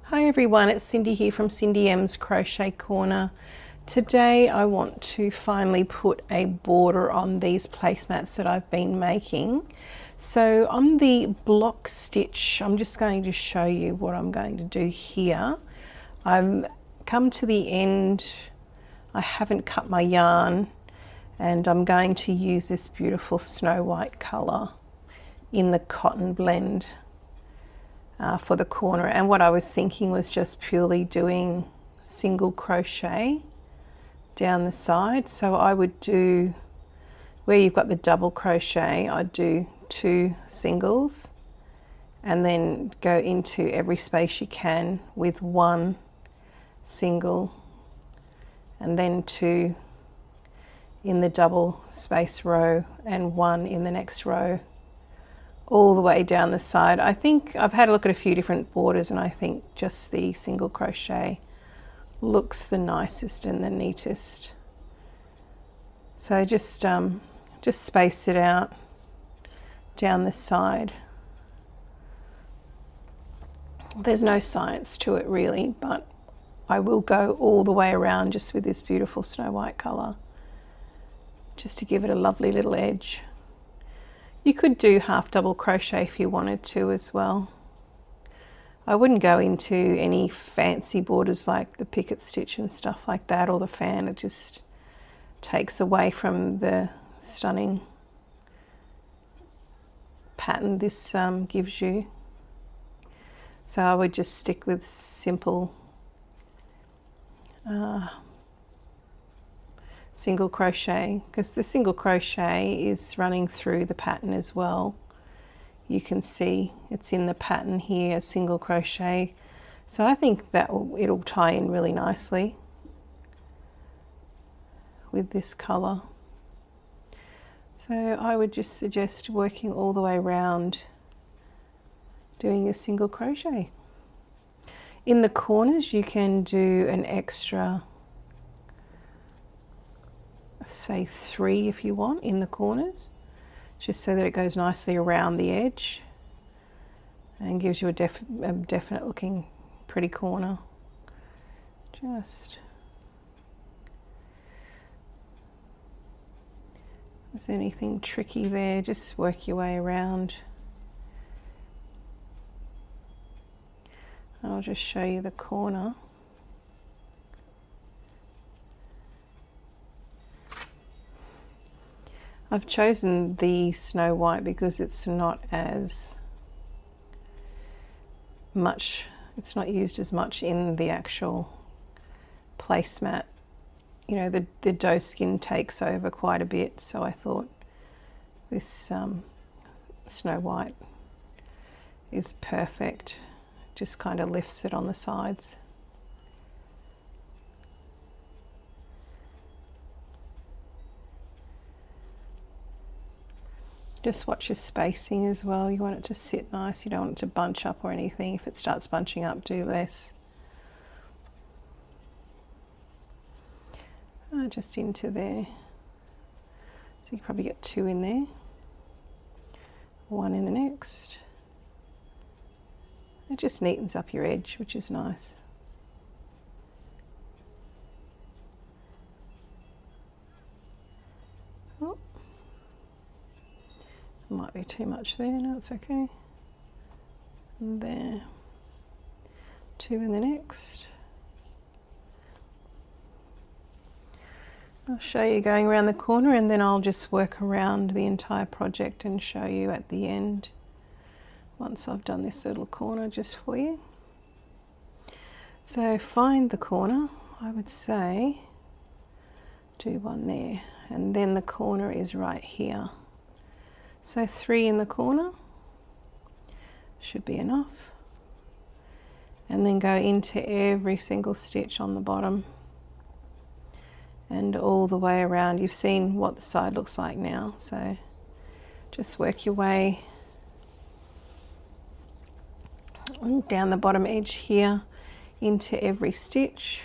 Hi everyone, it's Cindy here from Cindy M's Crochet Corner. Today I want to finally put a border on these placemats that I've been making. So on the block stitch, I'm just going to show you what I'm going to do here. I've come to the end, I haven't cut my yarn, and I'm going to use this beautiful snow white colour in the cotton blend for the corner. And what I was thinking was just purely doing single crochet down the side. So I would do, where you've got the double crochet, I'd do 2 singles and then go into every space you can with 1 single and then 2 in the double space row and 1 in the next row, all the way down the side. I think I've had a look at a few different borders and I think just the single crochet looks the nicest and the neatest. So just space it out down the side. There's no science to it really, but I will go all the way around just with this beautiful snow white colour, just to give it a lovely little edge. You could do half double crochet if you wanted to as well. I wouldn't go into any fancy borders like the picket stitch and stuff like that, or the fan. It just takes away from the stunning pattern this gives you. So I would just stick with simple single crochet, because the single crochet is running through the pattern as well. You can see it's in the pattern here, single crochet. So I think that it'll tie in really nicely with this colour. So I would just suggest working all the way around doing a single crochet. In the corners you can do an extra, say 3 if you want, in the corners, just so that it goes nicely around the edge and gives you a definite looking pretty corner. Just, if there's anything tricky there, just work your way around. I'll just show you the corner. I've chosen the snow white because it's not as much, it's not used as much in the actual placemat. You know, the dough skin takes over quite a bit, so I thought this snow white is perfect. Just kind of lifts it on the sides. Just watch your spacing as well. You want it to sit nice. You don't want it to bunch up or anything. If it starts bunching up, do less. Just into there. So you can probably get 2 in there. 1 in the next. It just neatens up your edge, which is nice. Oh. Might be too much there, no, it's okay. And there, 2 in the next. I'll show you going around the corner and then I'll just work around the entire project and show you at the end once I've done this little corner just for you. So find the corner, I would say, do 1 there, and then the corner is right here. So 3 in the corner should be enough, and then go into every single stitch on the bottom and all the way around. You've seen what the side looks like now, so just work your way down the bottom edge here into every stitch.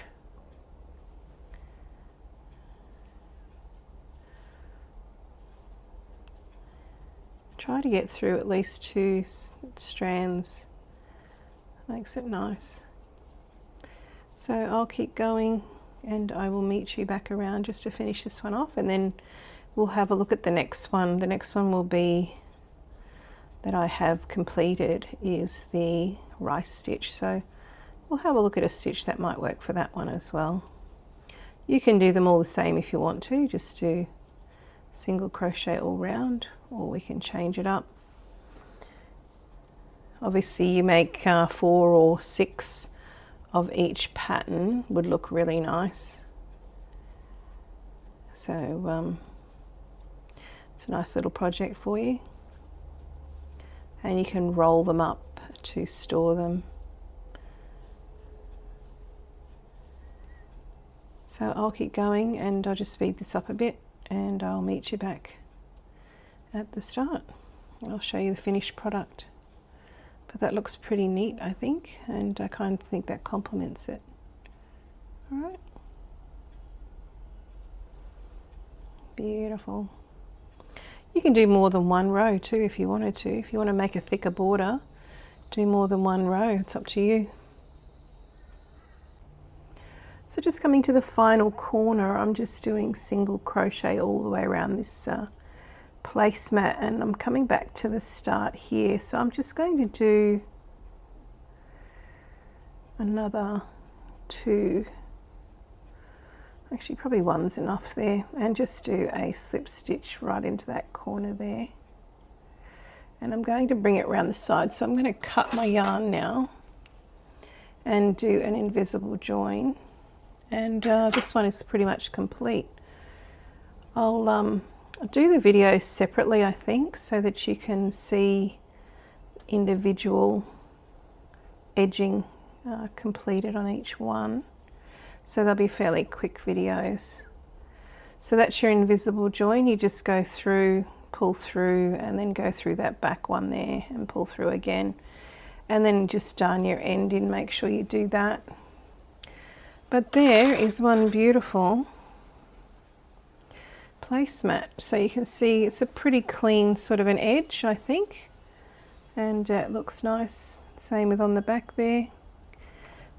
Try to get through at least 2 strands, makes it nice. So I'll keep going and I will meet you back around just to finish this one off, and then we'll have a look at the next one. The next one will be that I have completed is the rice stitch. So we'll have a look at a stitch that might work for that one as well. You can do them all the same if you want to, just do single crochet all round, or we can change it up. Obviously you make 4 or 6 of each pattern would look really nice. So it's a nice little project for you, and you can roll them up to store them. So I'll keep going and I'll just speed this up a bit and I'll meet you back at the start. I'll show you the finished product. But that looks pretty neat, I think, and I kind of think that complements it. All right. Beautiful. You can do more than one row too if you wanted to. If you want to make a thicker border, do more than one row. It's up to you. So just coming to the final corner, I'm just doing single crochet all the way around this placemat, and I'm coming back to the start here. So I'm just going to do another 2, actually probably one's enough there, and just do a slip stitch right into that corner there. And I'm going to bring it around the side, so I'm going to cut my yarn now and do an invisible join, and this one is pretty much complete. I'll do the video separately, I think, so that you can see individual edging completed on each one. So they'll be fairly quick videos. So that's your invisible join. You just go through, pull through, and then go through that back one there and pull through again. And then just darn your end in, make sure you do that. But there is one beautiful placemat. So you can see it's a pretty clean sort of an edge, I think, and it looks nice. Same with on the back there.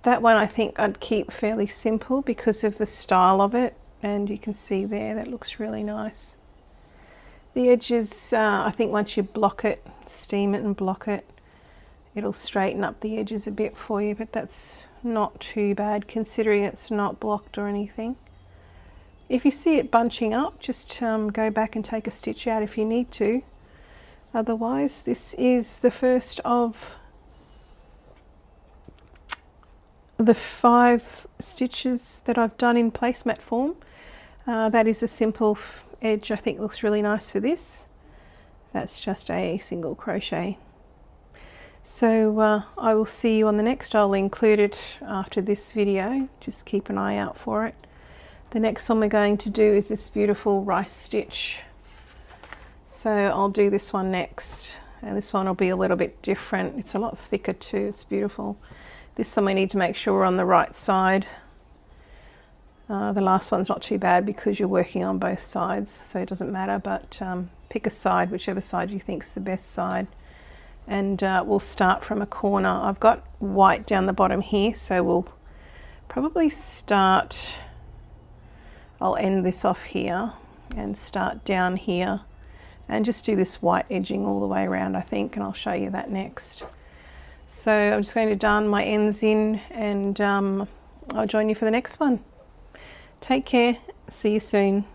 That one I think I'd keep fairly simple because of the style of it, and you can see there that looks really nice. The edges, I think once you block it, steam it and block it, it'll straighten up the edges a bit for you, but that's not too bad considering it's not blocked or anything. If you see it bunching up, just go back and take a stitch out if you need to. Otherwise, this is the first of the 5 stitches that I've done in placemat form. That is a simple edge, I think looks really nice for this. That's just a single crochet. So I will see you on the next. I'll include it after this video, just keep an eye out for it. The next one we're going to do is this beautiful rice stitch. So I'll do this one next, and this one will be a little bit different. It's a lot thicker too, it's beautiful. This one we need to make sure we're on the right side. The last one's not too bad because you're working on both sides, so it doesn't matter, but pick a side, whichever side you think's the best side. And we'll start from a corner. I've got white down the bottom here, so we'll probably start, I'll end this off here and start down here and just do this white edging all the way around, I think, and I'll show you that next. So I'm just going to darn my ends in, and I'll join you for the next one. Take care, see you soon.